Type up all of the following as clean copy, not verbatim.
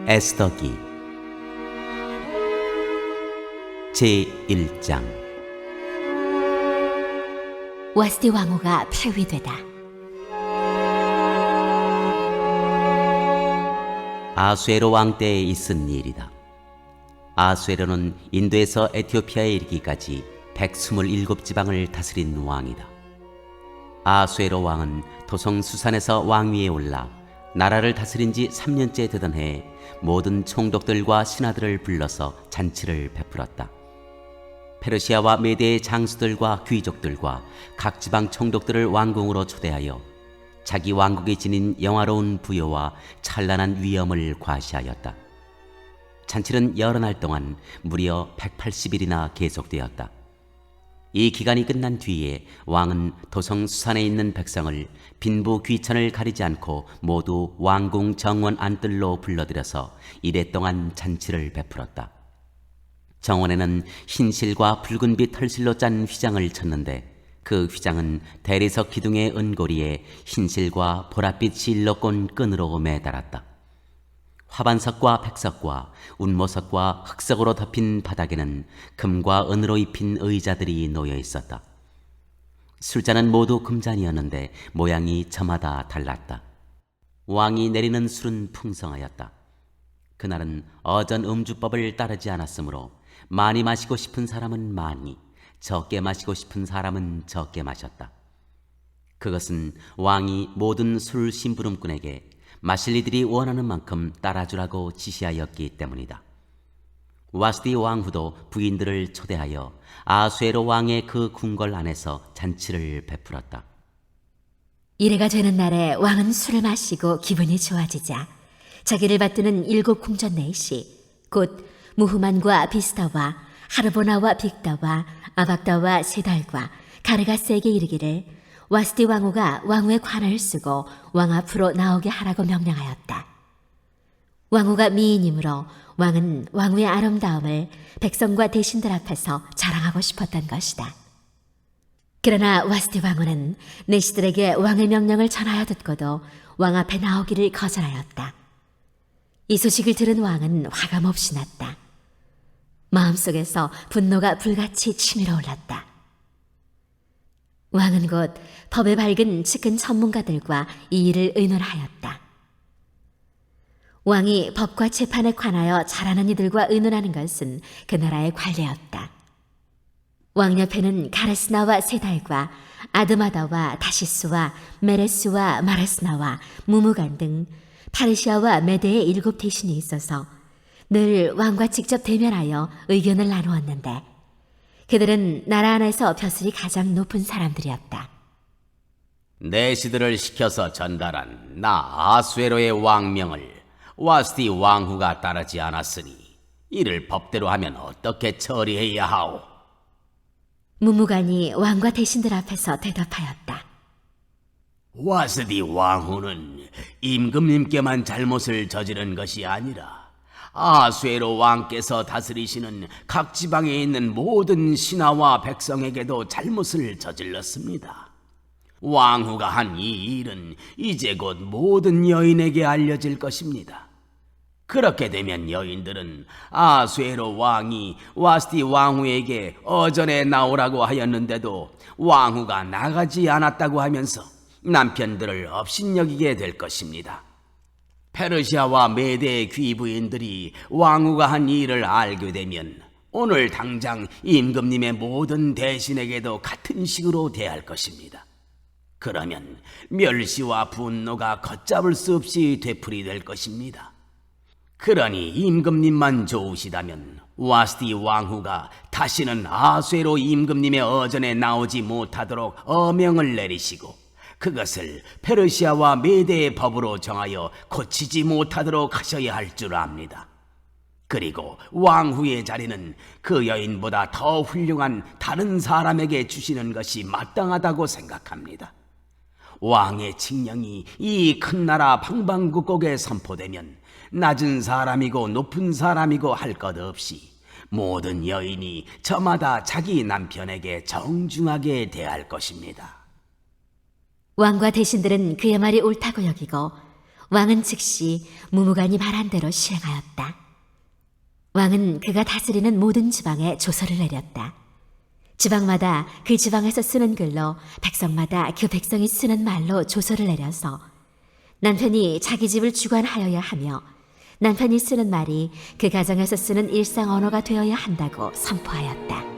에스더기 제1장. 와스디 왕후가 폐위되다. 아수에로 왕 때에 있은 일이다. 아수에로는 인도에서 에티오피아에 이르기까지 127지방을 다스린 왕이다. 아수에로 왕은 도성 수산에서 왕위에 올라 나라를 다스린 지 3년째 되던 해에 모든 총독들과 신하들을 불러서 잔치를 베풀었다. 페르시아와 메대의 장수들과 귀족들과 각 지방 총독들을 왕궁으로 초대하여 자기 왕국에 지닌 영화로운 부여와 찬란한 위엄을 과시하였다. 잔치는 여러 날 동안 무려 180일이나 계속되었다. 이 기간이 끝난 뒤에 왕은 도성 수산에 있는 백성을 빈부 귀천을 가리지 않고 모두 왕궁 정원 안뜰로 불러들여서 이래 동안 잔치를 베풀었다. 정원에는 흰실과 붉은빛 털실로 짠 휘장을 쳤는데 그 휘장은 대리석 기둥의 은고리에 흰실과 보랏빛 실로 꼰 끈으로 매달았다. 화반석과 백석과 운모석과 흑석으로 덮인 바닥에는 금과 은으로 입힌 의자들이 놓여 있었다. 술잔은 모두 금잔이었는데 모양이 저마다 달랐다. 왕이 내리는 술은 풍성하였다. 그날은 어전 음주법을 따르지 않았으므로 많이 마시고 싶은 사람은 많이, 적게 마시고 싶은 사람은 적게 마셨다. 그것은 왕이 모든 술 심부름꾼에게 마실 이들이 원하는 만큼 따라주라고 지시하였기 때문이다. 와스디 왕후도 부인들을 초대하여 아수에로 왕의 그 궁궐 안에서 잔치를 베풀었다. 이래가 되는 날에 왕은 술을 마시고 기분이 좋아지자 자기를 받드는 7 궁전 내시 곧 무후만과 비스다와 하르보나와 빅다와 아박다와 세달과 가르가스에게 이르기를 와스디 왕후가 왕후의 관을 쓰고 왕 앞으로 나오게 하라고 명령하였다. 왕후가 미인이므로 왕은 왕후의 아름다움을 백성과 대신들 앞에서 자랑하고 싶었던 것이다. 그러나 와스디 왕후는 내시들에게 왕의 명령을 전하여 듣고도 왕 앞에 나오기를 거절하였다. 이 소식을 들은 왕은 화가 몹시 났다. 마음속에서 분노가 불같이 치밀어 올랐다. 왕은 곧 법에 밝은 측근 전문가들과 이 일을 의논하였다. 왕이 법과 재판에 관하여 잘하는 이들과 의논하는 것은 그 나라의 관례였다. 왕 옆에는 가르스나와 세달과 아드마다와 다시스와 메레스와 마레스나와 무무간 등 파르시아와 메대의 7 대신이 있어서 늘 왕과 직접 대면하여 의견을 나누었는데 그들은 나라 안에서 벼슬이 가장 높은 사람들이었다. 내시들을 시켜서 전달한 나 아수에로의 왕명을 와스디 왕후가 따르지 않았으니 이를 법대로 하면 어떻게 처리해야 하오? 무무간이 왕과 대신들 앞에서 대답하였다. 와스디 왕후는 임금님께만 잘못을 저지른 것이 아니라 아수에로 왕께서 다스리시는 각 지방에 있는 모든 신하와 백성에게도 잘못을 저질렀습니다. 왕후가 한 이 일은 이제 곧 모든 여인에게 알려질 것입니다. 그렇게 되면 여인들은 아수에로 왕이 와스디 왕후에게 어전에 나오라고 하였는데도 왕후가 나가지 않았다고 하면서 남편들을 업신여기게 될 것입니다. 페르시아와 메대의 귀부인들이 왕후가 한 일을 알게 되면 오늘 당장 임금님의 모든 대신에게도 같은 식으로 대할 것입니다. 그러면 멸시와 분노가 걷잡을 수 없이 되풀이될 것입니다. 그러니 임금님만 좋으시다면 와스디 왕후가 다시는 아수에로 임금님의 어전에 나오지 못하도록 어명을 내리시고 그것을 페르시아와 메대의 법으로 정하여 고치지 못하도록 하셔야 할 줄 압니다. 그리고 왕후의 자리는 그 여인보다 더 훌륭한 다른 사람에게 주시는 것이 마땅하다고 생각합니다. 왕의 칙령이 이 큰 나라 방방곡곡에 선포되면 낮은 사람이고 높은 사람이고 할 것 없이 모든 여인이 저마다 자기 남편에게 정중하게 대할 것입니다. 왕과 대신들은 그의 말이 옳다고 여기고 왕은 즉시 무무간이 말한 대로 시행하였다. 왕은 그가 다스리는 모든 지방에 조서를 내렸다. 지방마다 그 지방에서 쓰는 글로 백성마다 그 백성이 쓰는 말로 조서를 내려서 남편이 자기 집을 주관하여야 하며 남편이 쓰는 말이 그 가정에서 쓰는 일상 언어가 되어야 한다고 선포하였다.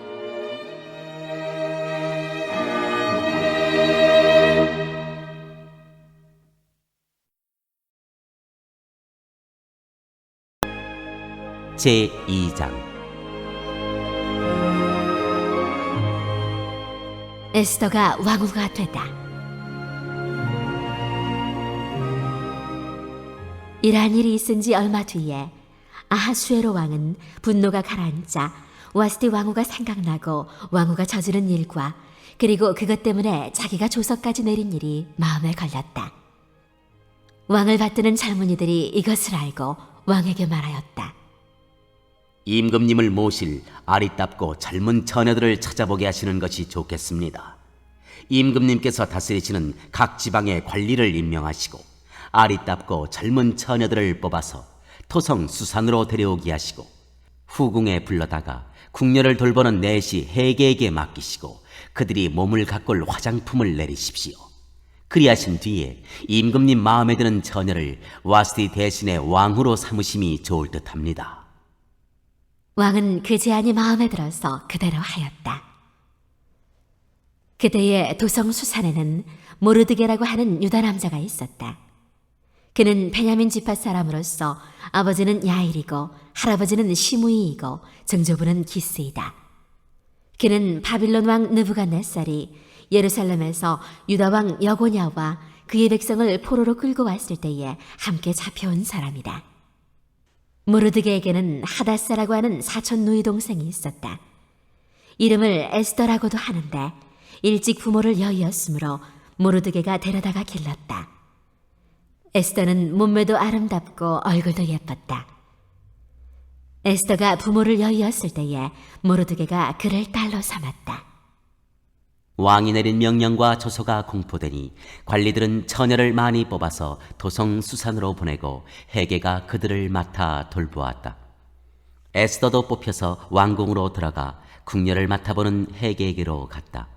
제2장 에스더가 왕후가 되다. 이러한 일이 있은 지 얼마 뒤에 아하수에로 왕은 분노가 가라앉자 와스티 왕후가 생각나고 왕후가 저지른 일과 그리고 그것 때문에 자기가 조서까지 내린 일이 마음에 걸렸다. 왕을 받드는 젊은이들이 이것을 알고 왕에게 말하였다. 임금님을 모실 아리답고 젊은 처녀들을 찾아보게 하시는 것이 좋겠습니다. 임금님께서 다스리시는 각 지방의 관리를 임명하시고 아리답고 젊은 처녀들을 뽑아서 토성 수산으로 데려오게 하시고 후궁에 불러다가 궁녀를 돌보는 내시 해계에게 맡기시고 그들이 몸을 가꿀 화장품을 내리십시오. 그리하신 뒤에 임금님 마음에 드는 처녀를 와스티 대신에 왕후로 삼으심이 좋을 듯합니다. 왕은 그 제안이 마음에 들어서 그대로 하였다. 그때의 도성 수산에는 모르드게라고 하는 유다 남자가 있었다. 그는 베냐민 지파 사람으로서 아버지는 야일이고 할아버지는 시므이이고 증조부는 기스이다. 그는 바빌론 왕 느부갓네살이 예루살렘에서 유다 왕 여고냐와 그의 백성을 포로로 끌고 왔을 때에 함께 잡혀온 사람이다. 모르드게에게는 하다사라고 하는 사촌 누이 동생이 있었다. 이름을 에스더라고도 하는데 일찍 부모를 여의었으므로 모르드게가 데려다가 길렀다. 에스더는 몸매도 아름답고 얼굴도 예뻤다. 에스더가 부모를 여의었을 때에 모르드게가 그를 딸로 삼았다. 왕이 내린 명령과 조서가 공포되니 관리들은 처녀를 많이 뽑아서 도성 수산으로 보내고 해계가 그들을 맡아 돌보았다. 에스더도 뽑혀서 왕궁으로 들어가 궁녀를 맡아보는 해계에게로 갔다.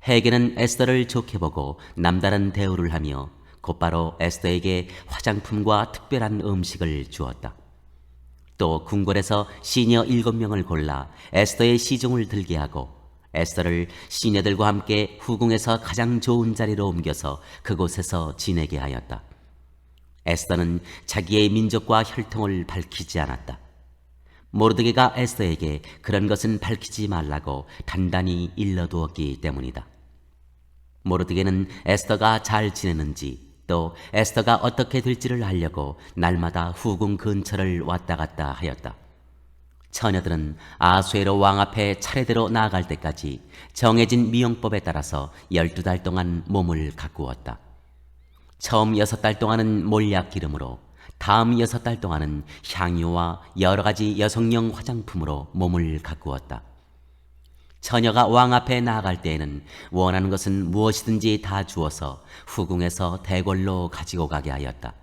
해계는 에스더를 좋게 보고 남다른 대우를 하며 곧바로 에스더에게 화장품과 특별한 음식을 주었다. 또 궁궐에서 시녀 7명을 골라 에스더의 시종을 들게 하고 에스더를 시녀들과 함께 후궁에서 가장 좋은 자리로 옮겨서 그곳에서 지내게 하였다. 에스더는 자기의 민족과 혈통을 밝히지 않았다. 모르드게가 에스더에게 그런 것은 밝히지 말라고 단단히 일러두었기 때문이다. 모르드게는 에스더가 잘 지내는지 또 에스더가 어떻게 될지를 알려고 날마다 후궁 근처를 왔다 갔다 하였다. 처녀들은 아수에로 왕 앞에 차례대로 나아갈 때까지 정해진 미용법에 따라서 12달 동안 몸을 가꾸었다. 처음 6달 동안은 몰약 기름으로, 다음 6달 동안은 향유와 여러 가지 여성용 화장품으로 몸을 가꾸었다. 처녀가 왕 앞에 나아갈 때에는 원하는 것은 무엇이든지 다 주어서 후궁에서 대궐로 가지고 가게 하였다.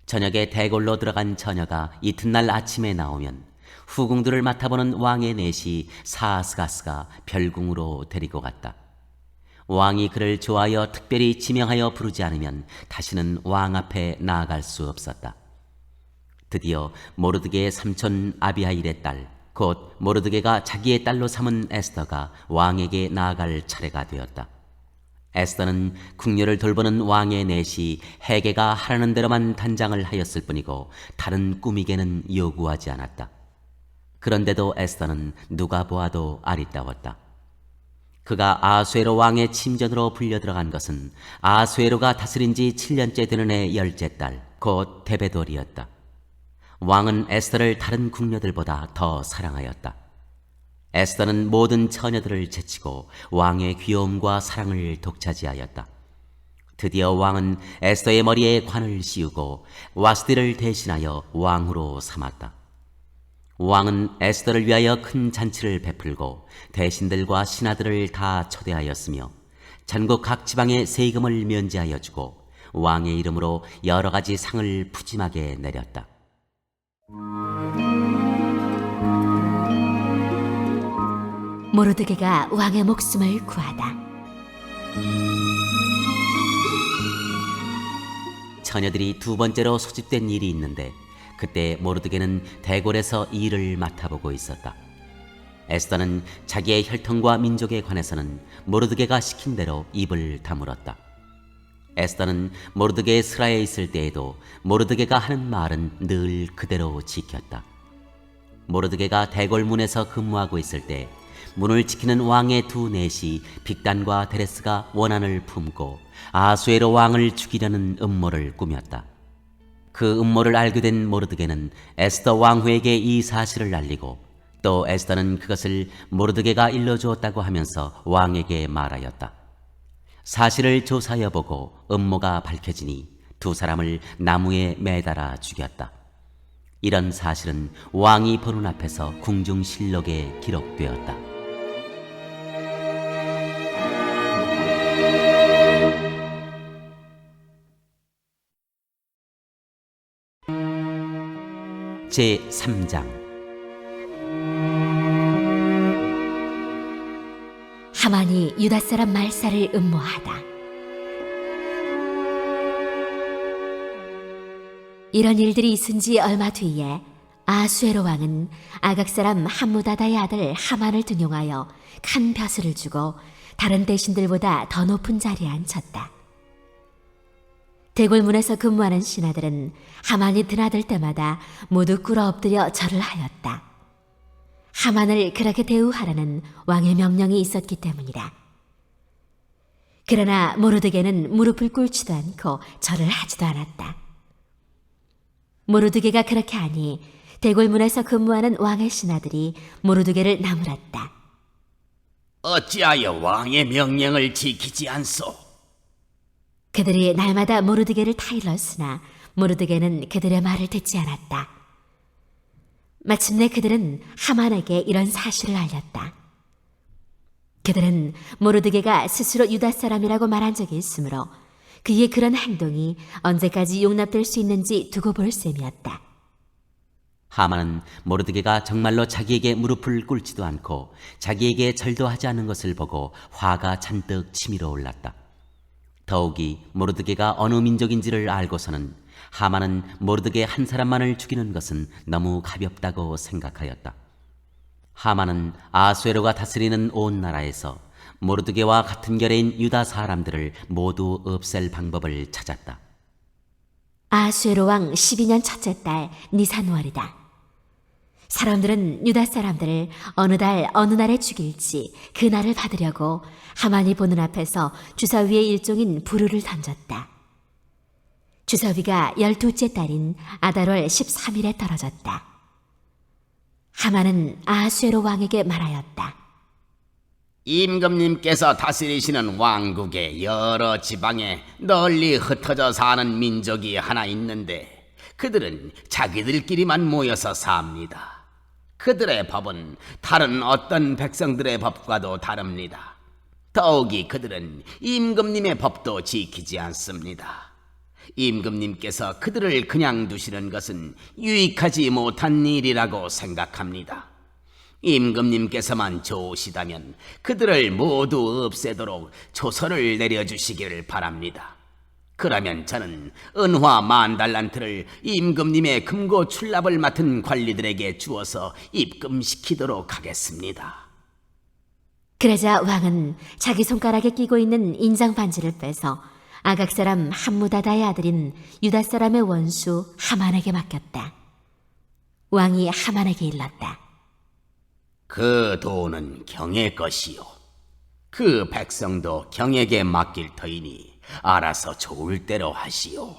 저녁에 대궐로 들어간 처녀가 이튿날 아침에 나오면 후궁들을 맡아보는 왕의 넷이 사아스가스가 별궁으로 데리고 갔다. 왕이 그를 좋아하여 특별히 지명하여 부르지 않으면 다시는 왕 앞에 나아갈 수 없었다. 드디어 모르드게의 삼촌 아비하일의 딸, 곧 모르드게가 자기의 딸로 삼은 에스더가 왕에게 나아갈 차례가 되었다. 에스더는 궁녀를 돌보는 왕의 넷이 해계가 하라는 대로만 단장을 하였을 뿐이고 다른 꾸미개는 요구하지 않았다. 그런데도 에스더는 누가 보아도 아리따웠다. 그가 아수에로 왕의 침전으로 불려 들어간 것은 아수에로가 다스린 지 7년째 되는 해 10째 달, 곧 데베돌이었다. 왕은 에스더를 다른 궁녀들보다 더 사랑하였다. 에스더는 모든 처녀들을 제치고 왕의 귀여움과 사랑을 독차지하였다. 드디어 왕은 에스더의 머리에 관을 씌우고 와스디를 대신하여 왕후로 삼았다. 왕은 에스더를 위하여 큰 잔치를 베풀고 대신들과 신하들을 다 초대하였으며 전국 각 지방에 세금을 면제하여 주고 왕의 이름으로 여러 가지 상을 푸짐하게 내렸다. 모르드게가 왕의 목숨을 구하다. 처녀들이 두 번째로 소집된 일이 있는데 그때 모르드게는 대궐에서 일을 맡아보고 있었다. 에스더는 자기의 혈통과 민족에 관해서는 모르드게가 시킨 대로 입을 다물었다. 에스더는 모르드게의 스라에 있을 때에도 모르드게가 하는 말은 늘 그대로 지켰다. 모르드게가 대궐문에서 근무하고 있을 때 문을 지키는 왕의 두 넷이 빅단과 데레스가 원한을 품고 아수에로 왕을 죽이려는 음모를 꾸몄다. 그 음모를 알게 된 모르드게는 에스더 왕후에게 이 사실을 알리고 또 에스더는 그것을 모르드게가 일러주었다고 하면서 왕에게 말하였다. 사실을 조사해보고 음모가 밝혀지니 두 사람을 나무에 매달아 죽였다. 이런 사실은 왕이 보는 앞에서 궁중실록에 기록되었다. 제3장 하만이 유다 사람 말사를 음모하다. 이런 일들이 있은 지 얼마 뒤에 아수에로 왕은 아각 사람 함무다다의 아들 하만을 등용하여 큰 벼슬을 주고 다른 대신들보다 더 높은 자리에 앉혔다. 대궐문에서 근무하는 신하들은 하만이 드나들 때마다 모두 꿇어 엎드려 절을 하였다. 하만을 그렇게 대우하라는 왕의 명령이 있었기 때문이다. 그러나 모르드게는 무릎을 꿇지도 않고 절을 하지도 않았다. 모르드게가 그렇게 하니 대궐문에서 근무하는 왕의 신하들이 모르드게를 나무랐다. 어찌하여 왕의 명령을 지키지 않소? 그들이 날마다 모르드게를 타일렀으나 모르드게는 그들의 말을 듣지 않았다. 마침내 그들은 하만에게 이런 사실을 알렸다. 그들은 모르드게가 스스로 유다 사람이라고 말한 적이 있으므로 그의 그런 행동이 언제까지 용납될 수 있는지 두고 볼 셈이었다. 하만은 모르드게가 정말로 자기에게 무릎을 꿇지도 않고 자기에게 절도 하지 않는 것을 보고 화가 잔뜩 치밀어 올랐다. 더욱이 모르드게가 어느 민족인지를 알고서는 하만은 모르드게 한 사람만을 죽이는 것은 너무 가볍다고 생각하였다. 하만은 아수에로가 다스리는 온 나라에서 모르드게와 같은 결의인 유다 사람들을 모두 없앨 방법을 찾았다. 아수에로 왕 12년 첫째 달 니산월이다. 사람들은 유다 사람들을 어느 달 어느 날에 죽일지 그 날을 받으려고 하만이 보는 앞에서 주사위의 일종인 부르를 던졌다. 주사위가 12째 달인 아달월 13일에 떨어졌다. 하만은 아수에로 왕에게 말하였다. 임금님께서 다스리시는 왕국의 여러 지방에 널리 흩어져 사는 민족이 하나 있는데 그들은 자기들끼리만 모여서 삽니다. 그들의 법은 다른 어떤 백성들의 법과도 다릅니다. 더욱이 그들은 임금님의 법도 지키지 않습니다. 임금님께서 그들을 그냥 두시는 것은 유익하지 못한 일이라고 생각합니다. 임금님께서만 좋으시다면 그들을 모두 없애도록 조서를 내려주시기를 바랍니다. 그러면 저는 은화 10,000달란트를 임금님의 금고 출납을 맡은 관리들에게 주어서 입금시키도록 하겠습니다. 그러자 왕은 자기 손가락에 끼고 있는 인장 반지를 빼서 아각 사람 함무다다의 아들인 유다 사람의 원수 하만에게 맡겼다. 왕이 하만에게 일렀다. 그 돈은 경의 것이요. 그 백성도 경에게 맡길 터이니 알아서 좋을 대로 하시오.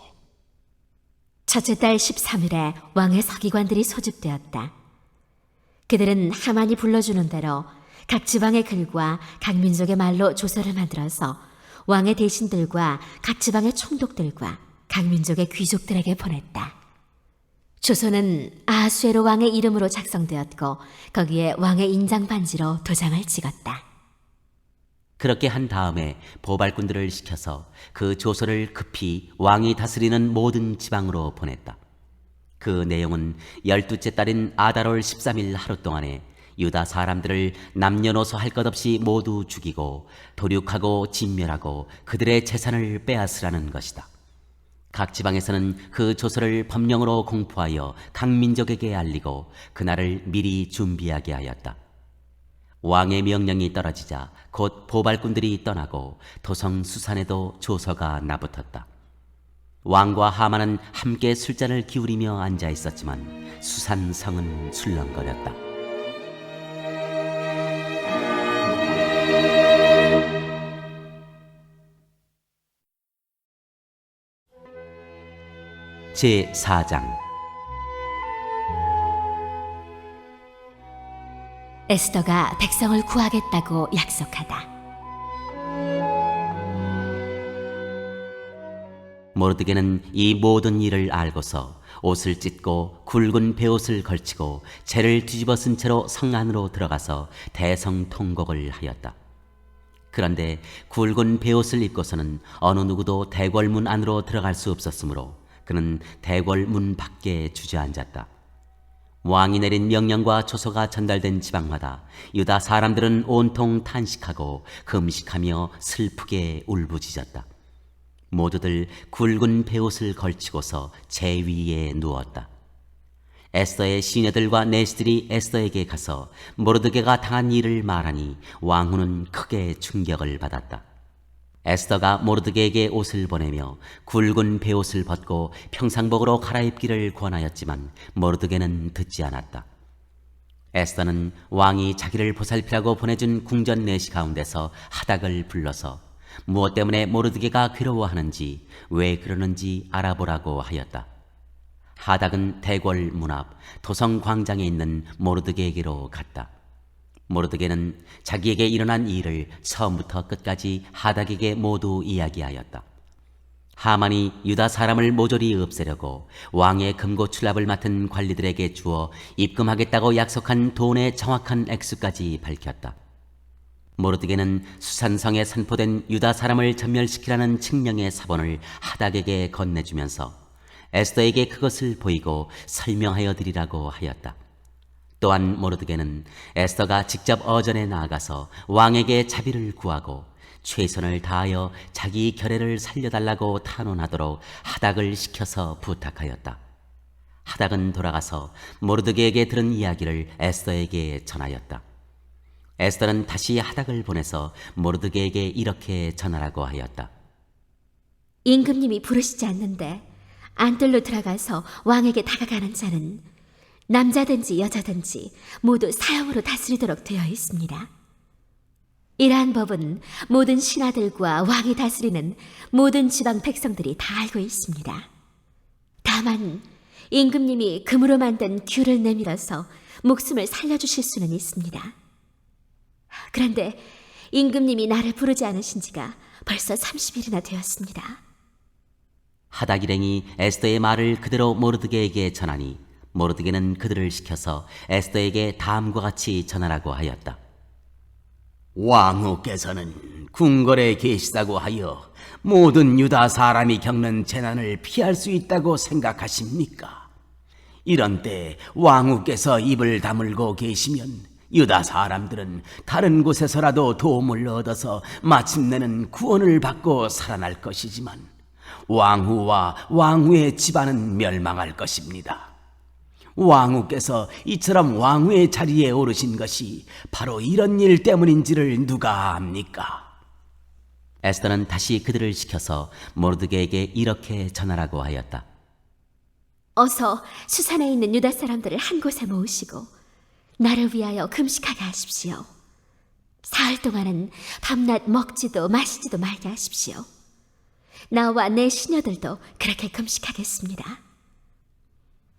첫째 달 13일에 왕의 서기관들이 소집되었다. 그들은 하만이 불러주는 대로 각 지방의 글과 각 민족의 말로 조서를 만들어서 왕의 대신들과 각 지방의 총독들과 각 민족의 귀족들에게 보냈다. 조서는 아수에로 왕의 이름으로 작성되었고 거기에 왕의 인장 반지로 도장을 찍었다. 그렇게 한 다음에 보발꾼들을 시켜서 그 조서를 급히 왕이 다스리는 모든 지방으로 보냈다. 그 내용은 12째 달인 아달월 13일 하루 동안에 유다 사람들을 남녀노소 할 것 없이 모두 죽이고 도륙하고 진멸하고 그들의 재산을 빼앗으라는 것이다. 각 지방에서는 그 조서를 법령으로 공포하여 각 민족에게 알리고 그날을 미리 준비하게 하였다. 왕의 명령이 떨어지자 곧 보발꾼들이 떠나고 도성 수산에도 조서가 나붙었다. 왕과 하만은 함께 술잔을 기울이며 앉아 있었지만 수산성은 술렁거렸다. 제4장. 에스더가 백성을 구하겠다고 약속하다. 모르드게는 이 모든 일을 알고서 옷을 찢고 굵은 베옷을 걸치고 재를 뒤집어 쓴 채로 성 안으로 들어가서 대성통곡을 하였다. 그런데 굵은 베옷을 입고서는 어느 누구도 대궐문 안으로 들어갈 수 없었으므로 그는 대궐문 밖에 주저앉았다. 왕이 내린 명령과 조서가 전달된 지방마다 유다 사람들은 온통 탄식하고 금식하며 슬프게 울부짖었다. 모두들 굵은 베옷을 걸치고서 재 위에 누웠다. 에스더의 시녀들과 내시들이 에스더에게 가서 모르드게가 당한 일을 말하니 왕후는 크게 충격을 받았다. 에스더가 모르드게에게 옷을 보내며 굵은 베옷을 벗고 평상복으로 갈아입기를 권하였지만 모르드게는 듣지 않았다. 에스더는 왕이 자기를 보살피라고 보내준 궁전 내시 가운데서 하닥을 불러서 무엇 때문에 모르드게가 괴로워하는지 왜 그러는지 알아보라고 하였다. 하닥은 대궐 문 앞 도성 광장에 있는 모르드게에게로 갔다. 모르드게는 자기에게 일어난 일을 처음부터 끝까지 하닥에게 모두 이야기하였다. 하만이 유다 사람을 모조리 없애려고 왕의 금고출납을 맡은 관리들에게 주어 입금하겠다고 약속한 돈의 정확한 액수까지 밝혔다. 모르드게는 수산성에 선포된 유다 사람을 전멸시키라는 칙령의 사본을 하닥에게 건네주면서 에스더에게 그것을 보이고 설명하여 드리라고 하였다. 또한 모르드게는 에스더가 직접 어전에 나아가서 왕에게 자비를 구하고 최선을 다하여 자기 결혜를 살려달라고 탄원하도록 하닥을 시켜서 부탁하였다. 하닥은 돌아가서 모르드게에게 들은 이야기를 에스더에게 전하였다. 에스더는 다시 하닥을 보내서 모르드게에게 이렇게 전하라고 하였다. 임금님이 부르시지 않는데 안뜰로 들어가서 왕에게 다가가는 자는 남자든지 여자든지 모두 사형으로 다스리도록 되어 있습니다. 이러한 법은 모든 신하들과 왕이 다스리는 모든 지방 백성들이 다 알고 있습니다. 다만 임금님이 금으로 만든 규를 내밀어서 목숨을 살려주실 수는 있습니다. 그런데 임금님이 나를 부르지 않으신 지가 벌써 30일이나 되었습니다. 하닥 일행이 에스더의 말을 그대로 모르드게에게 전하니 모르드게는 그들을 시켜서 에스더에게 다음과 같이 전하라고 하였다. 왕후께서는 궁궐에 계시다고 하여 모든 유다 사람이 겪는 재난을 피할 수 있다고 생각하십니까? 이런 때 왕후께서 입을 다물고 계시면 유다 사람들은 다른 곳에서라도 도움을 얻어서 마침내는 구원을 받고 살아날 것이지만 왕후와 왕후의 집안은 멸망할 것입니다. 왕후께서 이처럼 왕후의 자리에 오르신 것이 바로 이런 일 때문인지를 누가 압니까? 에스더는 다시 그들을 시켜서 모르드게에게 이렇게 전하라고 하였다. 어서 수산에 있는 유다 사람들을 한 곳에 모으시고 나를 위하여 금식하게 하십시오. 사흘 동안은 밤낮 먹지도 마시지도 말게 하십시오. 나와 내 시녀들도 그렇게 금식하겠습니다.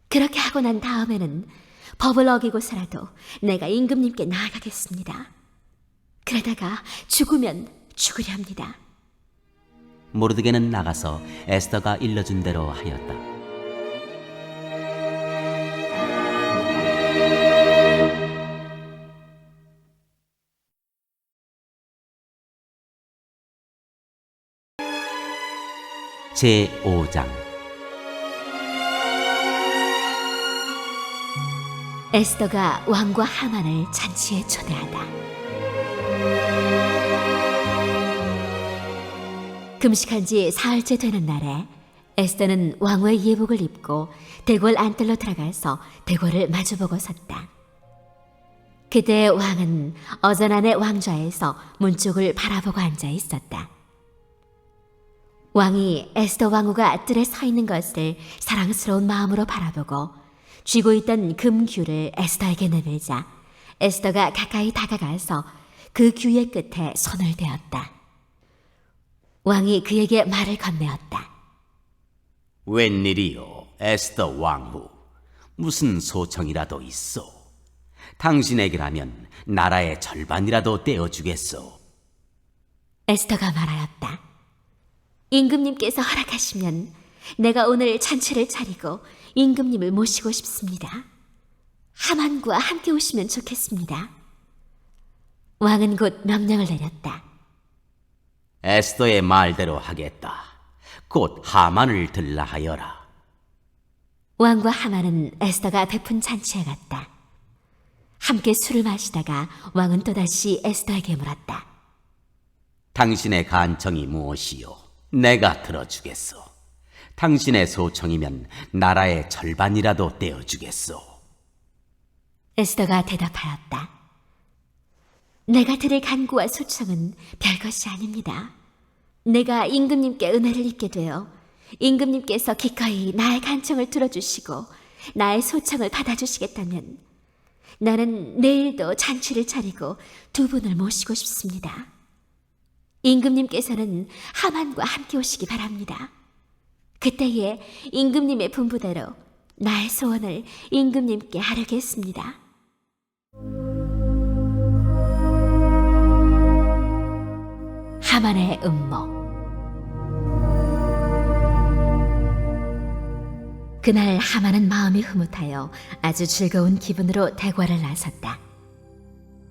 그렇게 하고 난 다음에는 법을 어기고서라도 내가 임금님께 나아가겠습니다. 그러다가 죽으면 죽으려 합니다. 모르드게는 나가서 에스더가 일러준 대로 하였다. 제5장 에스더가 왕과 하만을 잔치에 초대하다. 금식한 지 사흘째 되는 날에 에스더는 왕후의 예복을 입고 대궐 안뜰로 들어가서 대궐을 마주보고 섰다. 그때 왕은 어전안의 왕좌에서 문 쪽을 바라보고 앉아 있었다. 왕이 에스더 왕후가 뜰에 서 있는 것을 사랑스러운 마음으로 바라보고 쥐고 있던 금규를 에스더에게 내밀자 에스더가 가까이 다가가서 그 규의 끝에 손을 대었다. 왕이 그에게 말을 건네었다. 웬일이요, 에스더 왕후. 무슨 소청이라도 있어? 당신에게라면 나라의 절반이라도 떼어주겠소. 에스더가 말하였다. 임금님께서 허락하시면 내가 오늘 잔치를 차리고 임금님을 모시고 싶습니다. 하만과 함께 오시면 좋겠습니다. 왕은 곧 명령을 내렸다. 에스더의 말대로 하겠다. 곧 하만을 들라 하여라. 왕과 하만은 에스더가 베푼 잔치에 갔다. 함께 술을 마시다가 왕은 또다시 에스더에게 물었다. 당신의 간청이 무엇이요? 내가 들어주겠소. 당신의 소청이면 나라의 절반이라도 떼어주겠소. 에스더가 대답하였다. 내가 드릴 간구와 소청은 별것이 아닙니다. 내가 임금님께 은혜를 입게 되어 임금님께서 기꺼이 나의 간청을 들어주시고 나의 소청을 받아주시겠다면 나는 내일도 잔치를 차리고 두 분을 모시고 싶습니다. 임금님께서는 하만과 함께 오시기 바랍니다. 그때에 임금님의 분부대로 나의 소원을 임금님께 아뢰겠습니다. 하만의 음모. 그날 하만은 마음이 흐뭇하여 아주 즐거운 기분으로 대궐을 나섰다.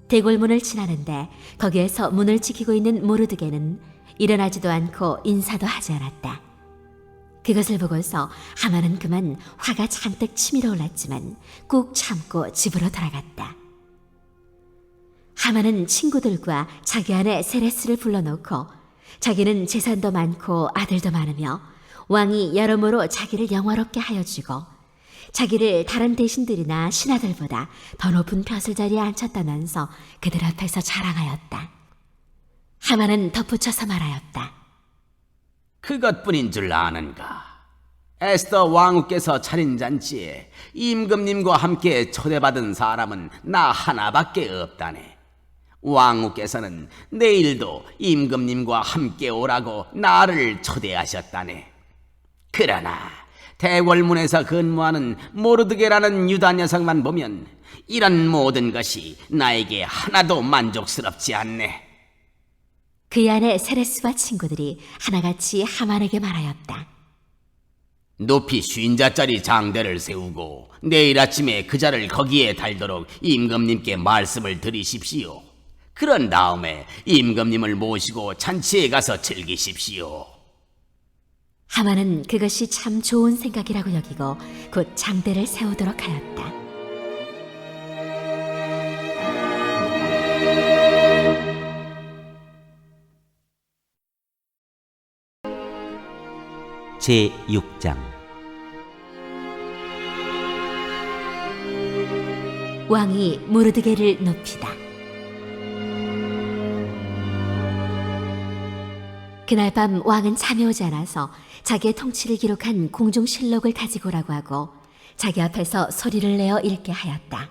대궐문을 지나는데 거기에서 문을 지키고 있는 모르드게는 일어나지도 않고 인사도 하지 않았다. 그것을 보고서 하만은 그만 화가 잔뜩 치밀어 올랐지만 꾹 참고 집으로 돌아갔다. 하만은 친구들과 자기 아내 세레스를 불러놓고 자기는 재산도 많고 아들도 많으며 왕이 여러모로 자기를 영화롭게 하여 주고 자기를 다른 대신들이나 신하들보다 더 높은 벼슬자리에 앉혔다면서 그들 앞에서 자랑하였다. 하만은 덧붙여서 말하였다. 그것뿐인 줄 아는가? 에스더 왕후께서 차린 잔치에 임금님과 함께 초대받은 사람은 나 하나밖에 없다네. 왕후께서는 내일도 임금님과 함께 오라고 나를 초대하셨다네. 그러나 대궐문에서 근무하는 모르드게라는 유다 녀석만 보면 이런 모든 것이 나에게 하나도 만족스럽지 않네. 그의 아내 세레스와 친구들이 하나같이 하만에게 말하였다. 높이 50자짜리 장대를 세우고 내일 아침에 그 자를 거기에 달도록 임금님께 말씀을 드리십시오. 그런 다음에 임금님을 모시고 잔치에 가서 즐기십시오. 하만은 그것이 참 좋은 생각이라고 여기고 곧 장대를 세우도록 하였다. 제6장 왕이 모르드게를 높이다. 그날 밤 왕은 잠이 오지 않아서 자기의 통치를 기록한 궁중실록을 가지고 오라고 하고 자기 앞에서 소리를 내어 읽게 하였다.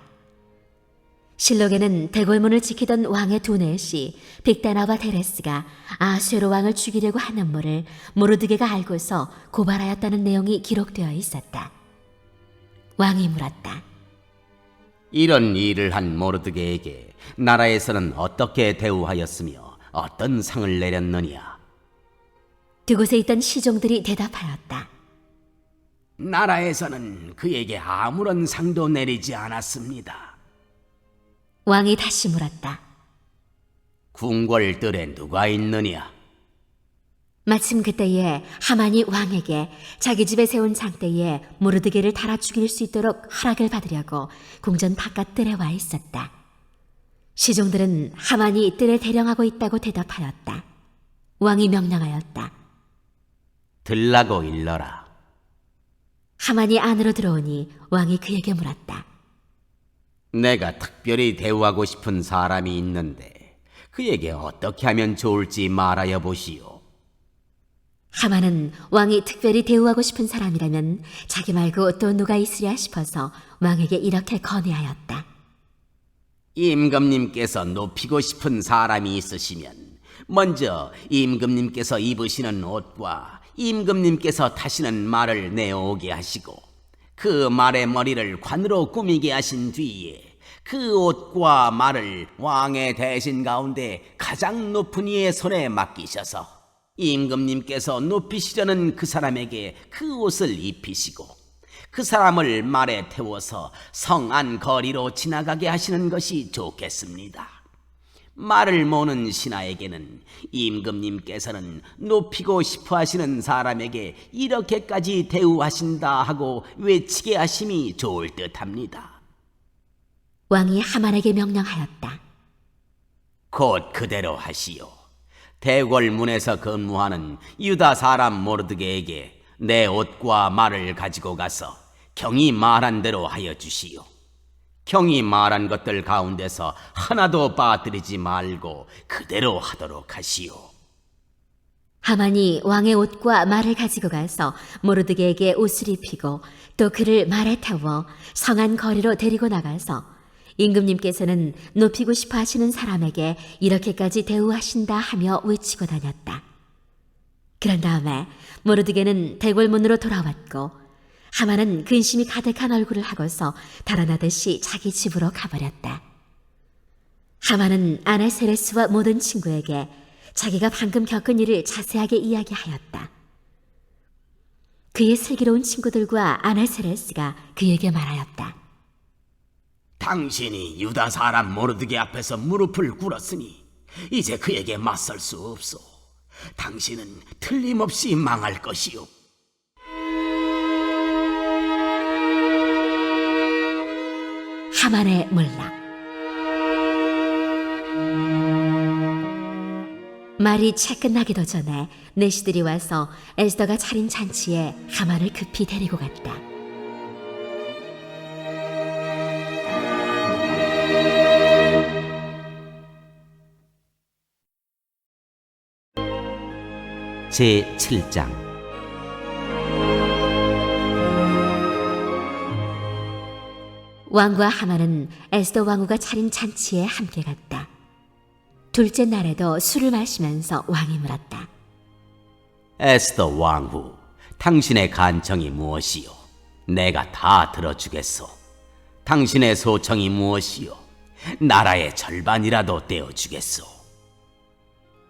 실록에는 대궐문을 지키던 왕의 두 넷이 빅다나와 데레스가 아수에로 왕을 죽이려고 한 음모를 모르드게가 알고서 고발하였다는 내용이 기록되어 있었다. 왕이 물었다. 이런 일을 한 모르드게에게 나라에서는 어떻게 대우하였으며 어떤 상을 내렸느냐? 그곳에 있던 시종들이 대답하였다. 나라에서는 그에게 아무런 상도 내리지 않았습니다. 왕이 다시 물었다. 궁궐 뜰에 누가 있느냐? 마침 그때에 하만이 왕에게 자기 집에 세운 장대에 모르드게를 달아 죽일 수 있도록 허락을 받으려고 궁전 바깥 뜰에 와 있었다. 시종들은 하만이 뜰에 대령하고 있다고 대답하였다. 왕이 명령하였다. 들라고 일러라. 하만이 안으로 들어오니 왕이 그에게 물었다. 내가 특별히 대우하고 싶은 사람이 있는데 그에게 어떻게 하면 좋을지 말하여 보시오. 하만은 왕이 특별히 대우하고 싶은 사람이라면 자기 말고 또 누가 있으랴 싶어서 왕에게 이렇게 건의하였다. 임금님께서 높이고 싶은 사람이 있으시면 먼저 임금님께서 입으시는 옷과 임금님께서 타시는 말을 내어오게 하시고 그 말의 머리를 관으로 꾸미게 하신 뒤에 그 옷과 말을 왕의 대신 가운데 가장 높은 이의 손에 맡기셔서 임금님께서 높이시려는 그 사람에게 그 옷을 입히시고 그 사람을 말에 태워서 성 안 거리로 지나가게 하시는 것이 좋겠습니다. 말을 모는 신하에게는 임금님께서는 높이고 싶어 하시는 사람에게 이렇게까지 대우하신다 하고 외치게 하심이 좋을 듯합니다. 왕이 하만에게 명령하였다. 곧 그대로 하시오. 대궐문에서 근무하는 유다 사람 모르드게에게 내 옷과 말을 가지고 가서 경이 말한 대로 하여 주시오. 경이 말한 것들 가운데서 하나도 빠뜨리지 말고 그대로 하도록 하시오. 하만이 왕의 옷과 말을 가지고 가서 모르드게에게 옷을 입히고 또 그를 말에 태워 성안 거리로 데리고 나가서 임금님께서는 높이고 싶어 하시는 사람에게 이렇게까지 대우하신다 하며 외치고 다녔다. 그런 다음에 모르드게는 대궐문으로 돌아왔고 하만은 근심이 가득한 얼굴을 하고서 달아나듯이 자기 집으로 가버렸다. 하만은 아나세레스와 모든 친구에게 자기가 방금 겪은 일을 자세하게 이야기하였다. 그의 슬기로운 친구들과 아나세레스가 그에게 말하였다. 당신이 유다 사람 모르드게 앞에서 무릎을 꿇었으니 이제 그에게 맞설 수 없소. 당신은 틀림없이 망할 것이오. 하만의 몰락. 말이 채 끝나기도 전에 내시들이 와서 에스더가 차린 잔치에 하만을 급히 데리고 갔다. 제7장 왕과 하만은 에스더 왕후가 차린 잔치에 함께 갔다. 둘째 날에도 술을 마시면서 왕이 물었다. 에스더 왕후, 당신의 간청이 무엇이요? 내가 다 들어주겠소. 당신의 소청이 무엇이요? 나라의 절반이라도 떼어주겠소.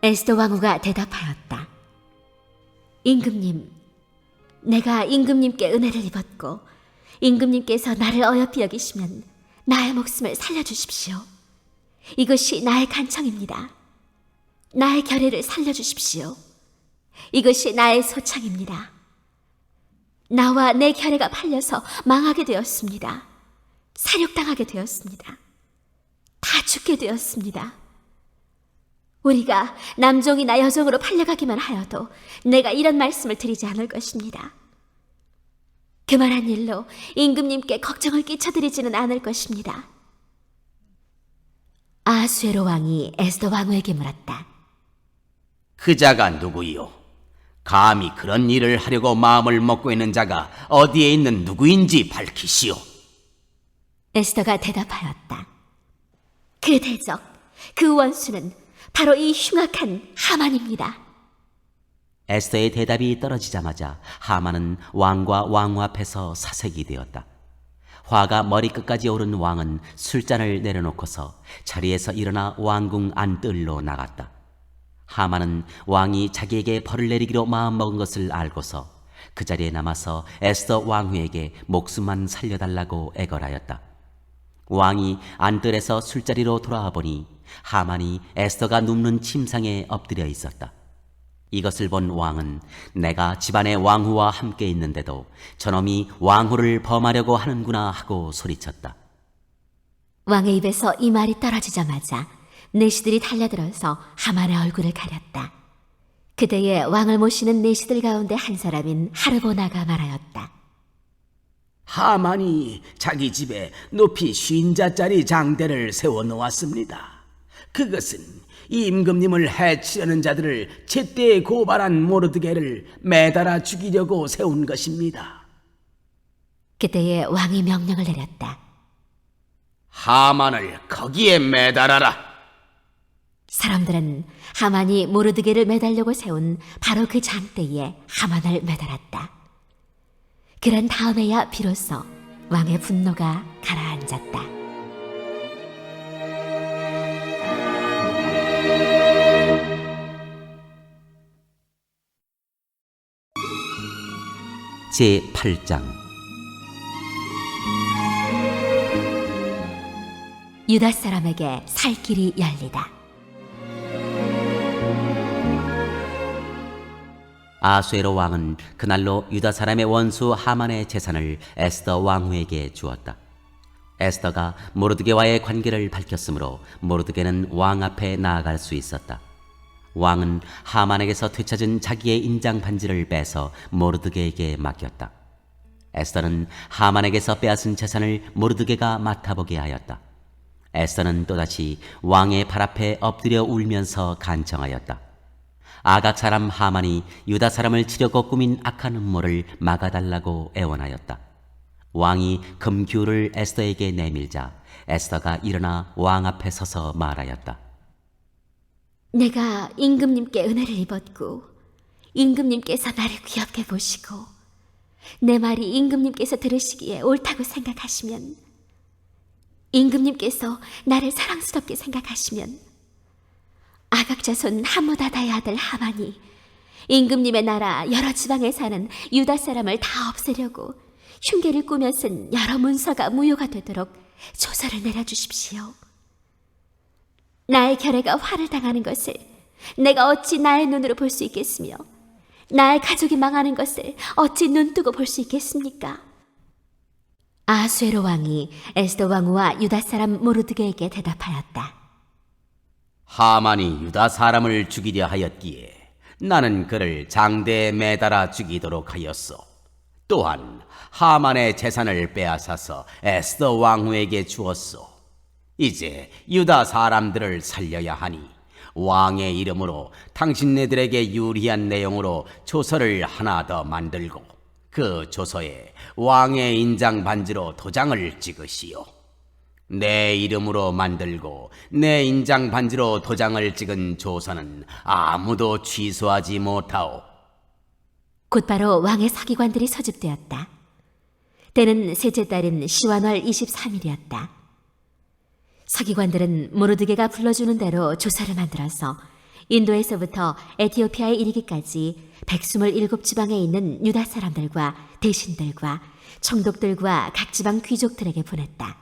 에스더 왕후가 대답하였다. 임금님, 내가 임금님께 은혜를 입었고 임금님께서 나를 어여삐 여기시면 나의 목숨을 살려주십시오. 이것이 나의 간청입니다. 나의 결의를 살려주십시오. 이것이 나의 소청입니다. 나와 내 결의가 팔려서 망하게 되었습니다. 사륙당하게 되었습니다. 다 죽게 되었습니다. 우리가 남종이나 여종으로 팔려가기만 하여도 내가 이런 말씀을 드리지 않을 것입니다. 그만한 일로 임금님께 걱정을 끼쳐드리지는 않을 것입니다. 아수에로 왕이 에스더 왕후에게 물었다. 그 자가 누구이요? 감히 그런 일을 하려고 마음을 먹고 있는 자가 어디에 있는 누구인지 밝히시오. 에스더가 대답하였다. 그 대적, 그 원수는 바로 이 흉악한 하만입니다. 에스더의 대답이 떨어지자마자 하만은 왕과 왕후 앞에서 사색이 되었다. 화가 머리끝까지 오른 왕은 술잔을 내려놓고서 자리에서 일어나 왕궁 안뜰로 나갔다. 하만은 왕이 자기에게 벌을 내리기로 마음먹은 것을 알고서 그 자리에 남아서 에스더 왕후에게 목숨만 살려달라고 애걸하였다. 왕이 안뜰에서 술자리로 돌아와 보니 하만이 에스더가 눕는 침상에 엎드려 있었다. 이것을 본 왕은 내가 집안의 왕후와 함께 있는데도 저놈이 왕후를 범하려고 하는구나 하고 소리쳤다. 왕의 입에서 이 말이 떨어지자마자 내시들이 달려들어서 하만의 얼굴을 가렸다. 그때에 왕을 모시는 내시들 가운데 한 사람인 하르보나가 말하였다. 하만이 자기 집에 높이 50자짜리 장대를 세워놓았습니다. 그것은 임금님을 해치려는 자들을 제때 고발한 모르드게를 매달아 죽이려고 세운 것입니다. 그때에 왕이 명령을 내렸다. 하만을 거기에 매달아라. 사람들은 하만이 모르드게를 매달려고 세운 바로 그 장대에 하만을 매달았다. 그런 다음에야 비로소 왕의 분노가 가라앉았다. 제8장 유다 사람에게 살 길이 열리다. 아수에로 왕은 그날로 유다 사람의 원수 하만의 재산을 에스더 왕후에게 주었다. 에스더가 모르드게와의 관계를 밝혔으므로 모르드게는 왕 앞에 나아갈 수 있었다. 왕은 하만에게서 되찾은 자기의 인장 반지를 빼서 모르드게에게 맡겼다. 에스더는 하만에게서 빼앗은 재산을 모르드게가 맡아보게 하였다. 에스더는 또다시 왕의 발 앞에 엎드려 울면서 간청하였다. 아각 사람 하만이 유다 사람을 치려고 꾸민 악한 음모를 막아달라고 애원하였다. 왕이 금규를 에스더에게 내밀자 에스더가 일어나 왕 앞에 서서 말하였다. 내가 임금님께 은혜를 입었고 임금님께서 나를 귀엽게 보시고 내 말이 임금님께서 들으시기에 옳다고 생각하시면, 임금님께서 나를 사랑스럽게 생각하시면 아각 자손 하무다다의 아들 하만이 임금님의 나라 여러 지방에 사는 유다 사람을 다 없애려고 흉계를 꾸며 쓴 여러 문서가 무효가 되도록 조서를 내려주십시오. 나의 결애가 화를 당하는 것을 내가 어찌 나의 눈으로 볼 수 있겠으며 나의 가족이 망하는 것을 어찌 눈뜨고 볼 수 있겠습니까? 아수에로 왕이 에스더 왕후와 유다 사람 모르드게에게 대답하였다. 하만이 유다 사람을 죽이려 하였기에 나는 그를 장대에 매달아 죽이도록 하였소. 또한 하만의 재산을 빼앗아서 에스더 왕후에게 주었소. 이제 유다 사람들을 살려야 하니 왕의 이름으로 당신네들에게 유리한 내용으로 조서를 하나 더 만들고 그 조서에 왕의 인장 반지로 도장을 찍으시오. 내 이름으로 만들고 내 인장 반지로 도장을 찍은 조서는 아무도 취소하지 못하오. 곧바로 왕의 서기관들이 소집되었다. 때는 셋째 달인 시완월 23일이었다. 서기관들은 모르드게가 불러주는 대로 조서를 만들어서 인도에서부터 에티오피아에 이르기까지 127지방에 있는 유다 사람들과 대신들과 총독들과 각 지방 귀족들에게 보냈다.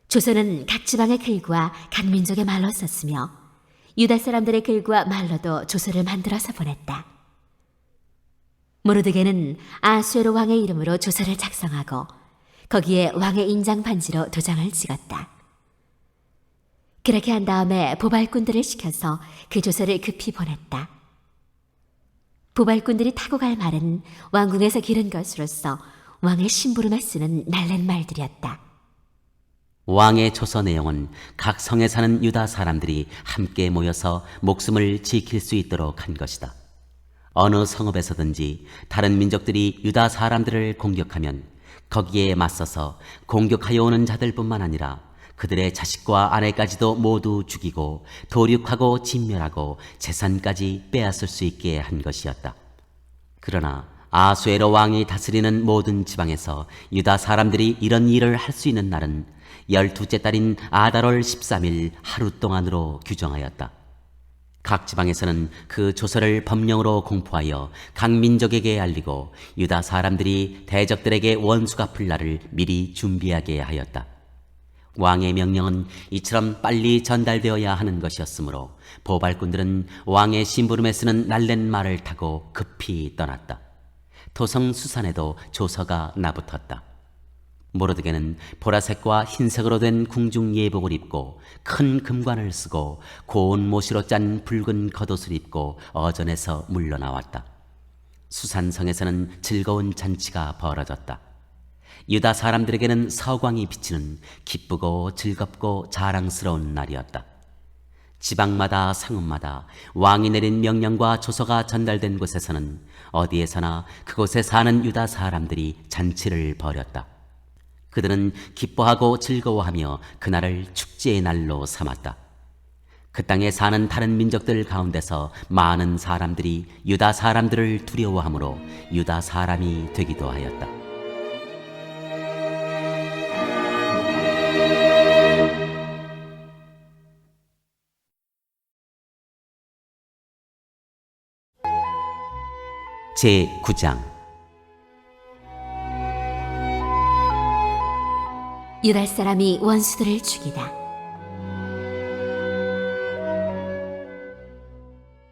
조서는 각 지방의 글과 각 민족의 말로 썼으며 유다 사람들의 글과 말로도 조서를 만들어서 보냈다. 모르드게는 아수에로 왕의 이름으로 조서를 작성하고 거기에 왕의 인장 반지로 도장을 찍었다. 그렇게 한 다음에 보발꾼들을 시켜서 그 조서를 급히 보냈다. 보발꾼들이 타고 갈 말은 왕궁에서 기른 것으로서 왕의 심부름에 쓰는 날랜 말들이었다. 왕의 조서 내용은 각 성에 사는 유다 사람들이 함께 모여서 목숨을 지킬 수 있도록 한 것이다. 어느 성읍에서든지 다른 민족들이 유다 사람들을 공격하면 거기에 맞서서 공격하여 오는 자들뿐만 아니라 그들의 자식과 아내까지도 모두 죽이고 도륙하고 진멸하고 재산까지 빼앗을 수 있게 한 것이었다. 그러나 아수에로 왕이 다스리는 모든 지방에서 유다 사람들이 이런 일을 할 수 있는 날은 12째 달인 아달월 13일 하루 동안으로 규정하였다. 각 지방에서는 그 조서를 법령으로 공포하여 각 민족에게 알리고 유다 사람들이 대적들에게 원수 갚을 날을 미리 준비하게 하였다. 왕의 명령은 이처럼 빨리 전달되어야 하는 것이었으므로 보발꾼들은 왕의 심부름에 쓰는 날랜 말을 타고 급히 떠났다. 도성 수산에도 조서가 나붙었다. 모르드게는 보라색과 흰색으로 된 궁중 예복을 입고 큰 금관을 쓰고 고운 모시로 짠 붉은 겉옷을 입고 어전에서 물러나왔다. 수산성에서는 즐거운 잔치가 벌어졌다. 유다 사람들에게는 서광이 비치는 기쁘고 즐겁고 자랑스러운 날이었다. 지방마다 상읍마다 왕이 내린 명령과 조서가 전달된 곳에서는 어디에서나 그곳에 사는 유다 사람들이 잔치를 벌였다. 그들은 기뻐하고 즐거워하며 그날을 축제의 날로 삼았다. 그 땅에 사는 다른 민족들 가운데서 많은 사람들이 유다 사람들을 두려워하므로 유다 사람이 되기도 하였다. 제9장 유다 사람이 원수들을 죽이다.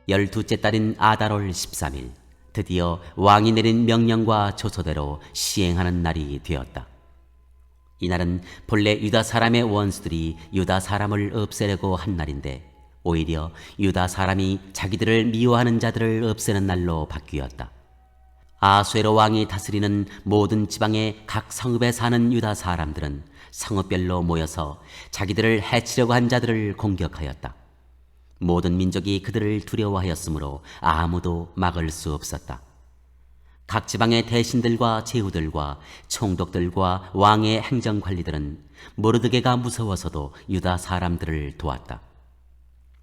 12째 달인 아달월 13일 드디어 왕이 내린 명령과 조서대로 시행하는 날이 되었다. 이날은 본래 유다 사람의 원수들이 유다 사람을 없애려고 한 날인데 오히려 유다 사람이 자기들을 미워하는 자들을 없애는 날로 바뀌었다. 아수에로 왕이 다스리는 모든 지방의 각 성읍에 사는 유다 사람들은 성읍별로 모여서 자기들을 해치려고 한 자들을 공격하였다. 모든 민족이 그들을 두려워하였으므로 아무도 막을 수 없었다. 각 지방의 대신들과 제후들과 총독들과 왕의 행정관리들은 모르드게가 무서워서도 유다 사람들을 도왔다.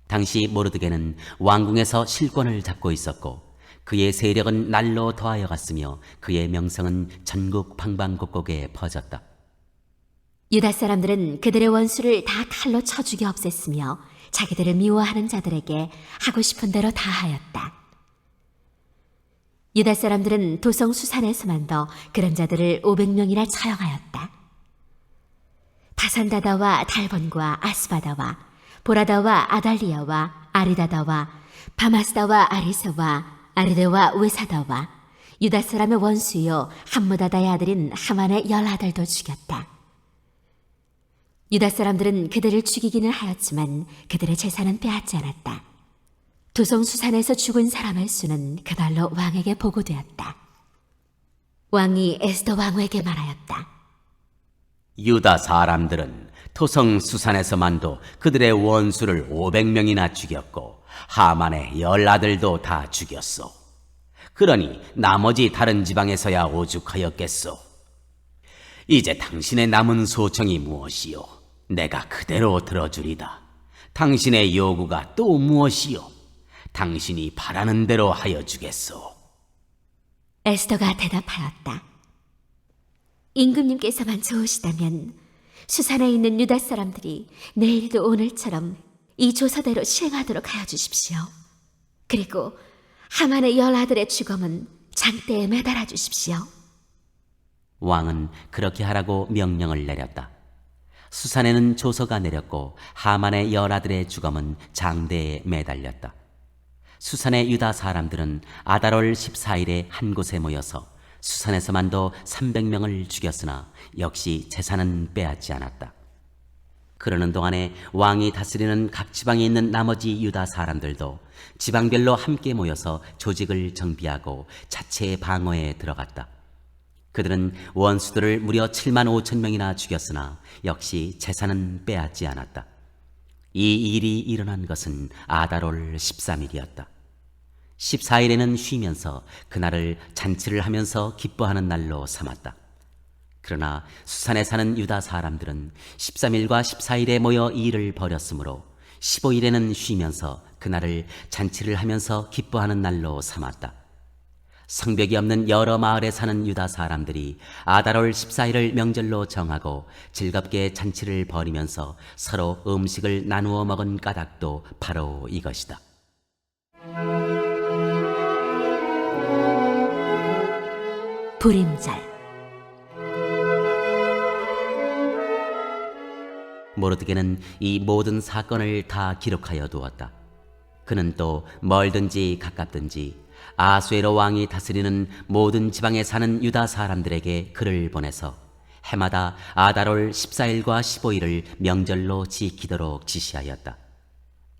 당시 모르드게는 왕궁에서 실권을 잡고 있었고 그의 세력은 날로 더하여 갔으며 그의 명성은 전국 방방곡곡에 퍼졌다. 유다 사람들은 그들의 원수를 다 칼로 쳐 죽여 없앴으며 자기들을 미워하는 자들에게 하고 싶은 대로 다 하였다. 유다 사람들은 도성 수산에서만도 그런 자들을 500명이나 처형하였다. 다산다다와 달본과 아스바다와 보라다와 아달리아와 아리다다와 바마스다와 아리사와 아르데와 외사다와 유다 사람의 원수요 함무다다의 아들인 하만의 10아들도 죽였다. 유다 사람들은 그들을 죽이기는 하였지만 그들의 재산은 빼앗지 않았다. 도성 수산에서 죽은 사람의 수는 그날로 왕에게 보고되었다. 왕이 에스더 왕후에게 말하였다. 유다 사람들은 토성 수산에서만도 그들의 원수를 500명이나 죽였고 하만의 10아들도 다 죽였소. 그러니 나머지 다른 지방에서야 오죽하였겠소. 이제 당신의 남은 소청이 무엇이요? 내가 그대로 들어주리다. 당신의 요구가 또 무엇이요? 당신이 바라는 대로 하여 주겠소. 에스더가 대답하였다. 임금님께서만 좋으시다면 수산에 있는 유다 사람들이 내일도 오늘처럼 이 조서대로 시행하도록 하여 주십시오. 그리고 하만의 10아들의 죽음은 장대에 매달아 주십시오. 왕은 그렇게 하라고 명령을 내렸다. 수산에는 조서가 내렸고 하만의 10아들의 죽음은 장대에 매달렸다. 수산의 유다 사람들은 아달월 14일에 한 곳에 모여서 수산에서만도 300명을 죽였으나 역시 재산은 빼앗지 않았다. 그러는 동안에 왕이 다스리는 각 지방에 있는 나머지 유다 사람들도 지방별로 함께 모여서 조직을 정비하고 자체의 방어에 들어갔다. 그들은 원수들을 무려 7만 5천 명이나 죽였으나 역시 재산은 빼앗지 않았다. 이 일이 일어난 것은 아달월 13일이었다. 14일에는 쉬면서 그날을 잔치를 하면서 기뻐하는 날로 삼았다. 그러나 수산에 사는 유다 사람들은 13일과 14일에 모여 이 일을 벌였으므로 15일에는 쉬면서 그날을 잔치를 하면서 기뻐하는 날로 삼았다. 성벽이 없는 여러 마을에 사는 유다 사람들이 아달월 14일을 명절로 정하고 즐겁게 잔치를 벌이면서 서로 음식을 나누어 먹은 까닭도 바로 이것이다. 불임절. 모르드게는 이 모든 사건을 다 기록하여 두었다. 그는 또 멀든지 가깝든지 아수에로 왕이 다스리는 모든 지방에 사는 유다 사람들에게 글을 보내서 해마다 아달월 14일과 15일을 명절로 지키도록 지시하였다.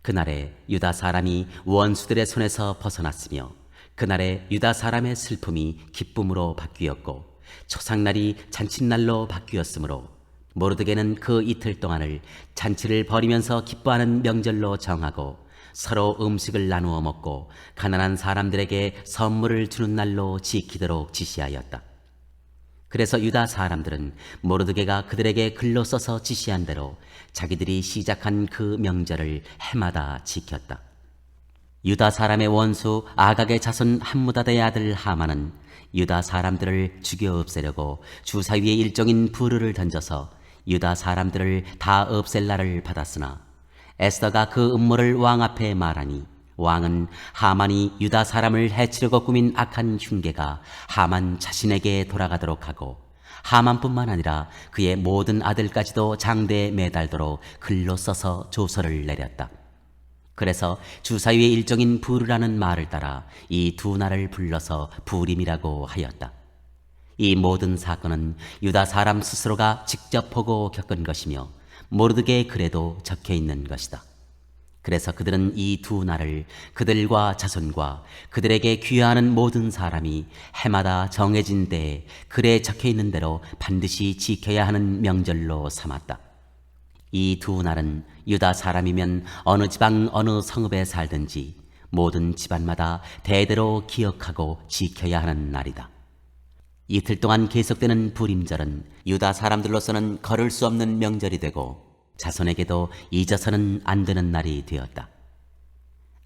그날에 유다 사람이 원수들의 손에서 벗어났으며 그날에 유다 사람의 슬픔이 기쁨으로 바뀌었고 초상날이 잔칫날로 바뀌었으므로 모르드게는 그 이틀 동안을 잔치를 벌이면서 기뻐하는 명절로 정하고 서로 음식을 나누어 먹고 가난한 사람들에게 선물을 주는 날로 지키도록 지시하였다. 그래서 유다 사람들은 모르드게가 그들에게 글로 써서 지시한 대로 자기들이 시작한 그 명절을 해마다 지켰다. 유다 사람의 원수 아각의 자손 함무다다의 아들 하만은 유다 사람들을 죽여 없애려고 주사위의 일종인 부르를 던져서 유다 사람들을 다 없앨 날을 받았으나 에스더가 그 음모를 왕 앞에 말하니 왕은 하만이 유다 사람을 해치려고 꾸민 악한 흉계가 하만 자신에게 돌아가도록 하고 하만뿐만 아니라 그의 모든 아들까지도 장대에 매달도록 글로 써서 조서를 내렸다. 그래서 주사위의 일종인 부르라는 말을 따라 이 두 날을 불러서 부림이라고 하였다. 이 모든 사건은 유다 사람 스스로가 직접 보고 겪은 것이며 모르드게의 글에도 적혀 있는 것이다. 그래서 그들은 이 두 날을 그들과 자손과 그들에게 귀하는 모든 사람이 해마다 정해진 때에 글에 적혀 있는 대로 반드시 지켜야 하는 명절로 삼았다. 이 두 날은 유다 사람이면 어느 지방 어느 성읍에 살든지 모든 집안마다 대대로 기억하고 지켜야 하는 날이다. 이틀 동안 계속되는 부림절은 유다 사람들로서는 걸을 수 없는 명절이 되고 자손에게도 잊어서는 안 되는 날이 되었다.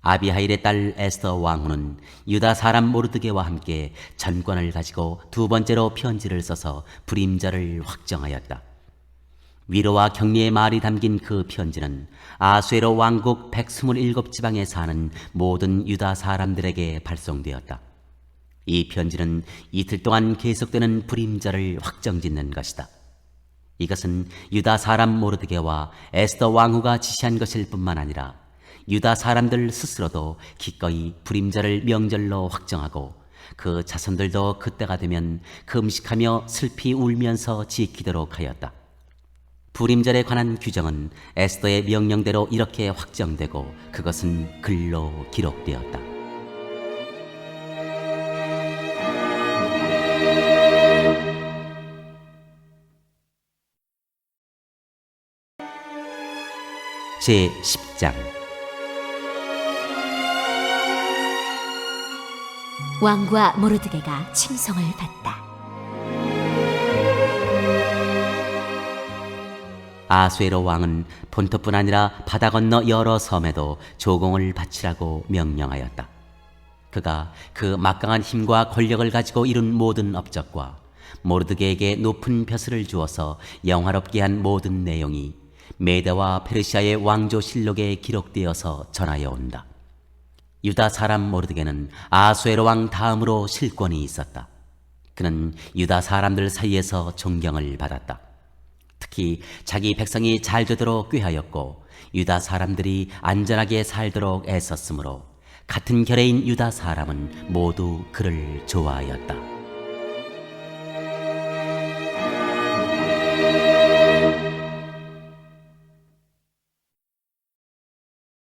아비하일의 딸 에스더 왕후는 유다 사람 모르드게와 함께 전권을 가지고 두 번째로 편지를 써서 부림절을 확정하였다. 위로와 격려의 말이 담긴 그 편지는 아수에로 왕국 127지방에 사는 모든 유다 사람들에게 발송되었다. 이 편지는 이틀 동안 계속되는 부림절을 확정짓는 것이다. 이것은 유다 사람 모르드게와 에스더 왕후가 지시한 것일 뿐만 아니라 유다 사람들 스스로도 기꺼이 부림절을 명절로 확정하고 그 자손들도 그때가 되면 금식하며 슬피 울면서 지키도록 하였다. 부림절에 관한 규정은 에스더의 명령대로 이렇게 확정되고 그것은 글로 기록되었다. 제10장 왕과 모르드게가 칭송을 받다. 아수에로 왕은 본토뿐 아니라 바다 건너 여러 섬에도 조공을 바치라고 명령하였다. 그가 그 막강한 힘과 권력을 가지고 이룬 모든 업적과 모르드게에게 높은 벼슬을 주어서 영화롭게 한 모든 내용이 메대와 페르시아의 왕조실록에 기록되어서 전하여 온다. 유다 사람 모르드게는 아수에로 왕 다음으로 실권이 있었다. 그는 유다 사람들 사이에서 존경을 받았다. 특히 자기 백성이 잘 되도록 꾀하였고 유다 사람들이 안전하게 살도록 애썼으므로 같은 결의인 유다 사람은 모두 그를 좋아하였다.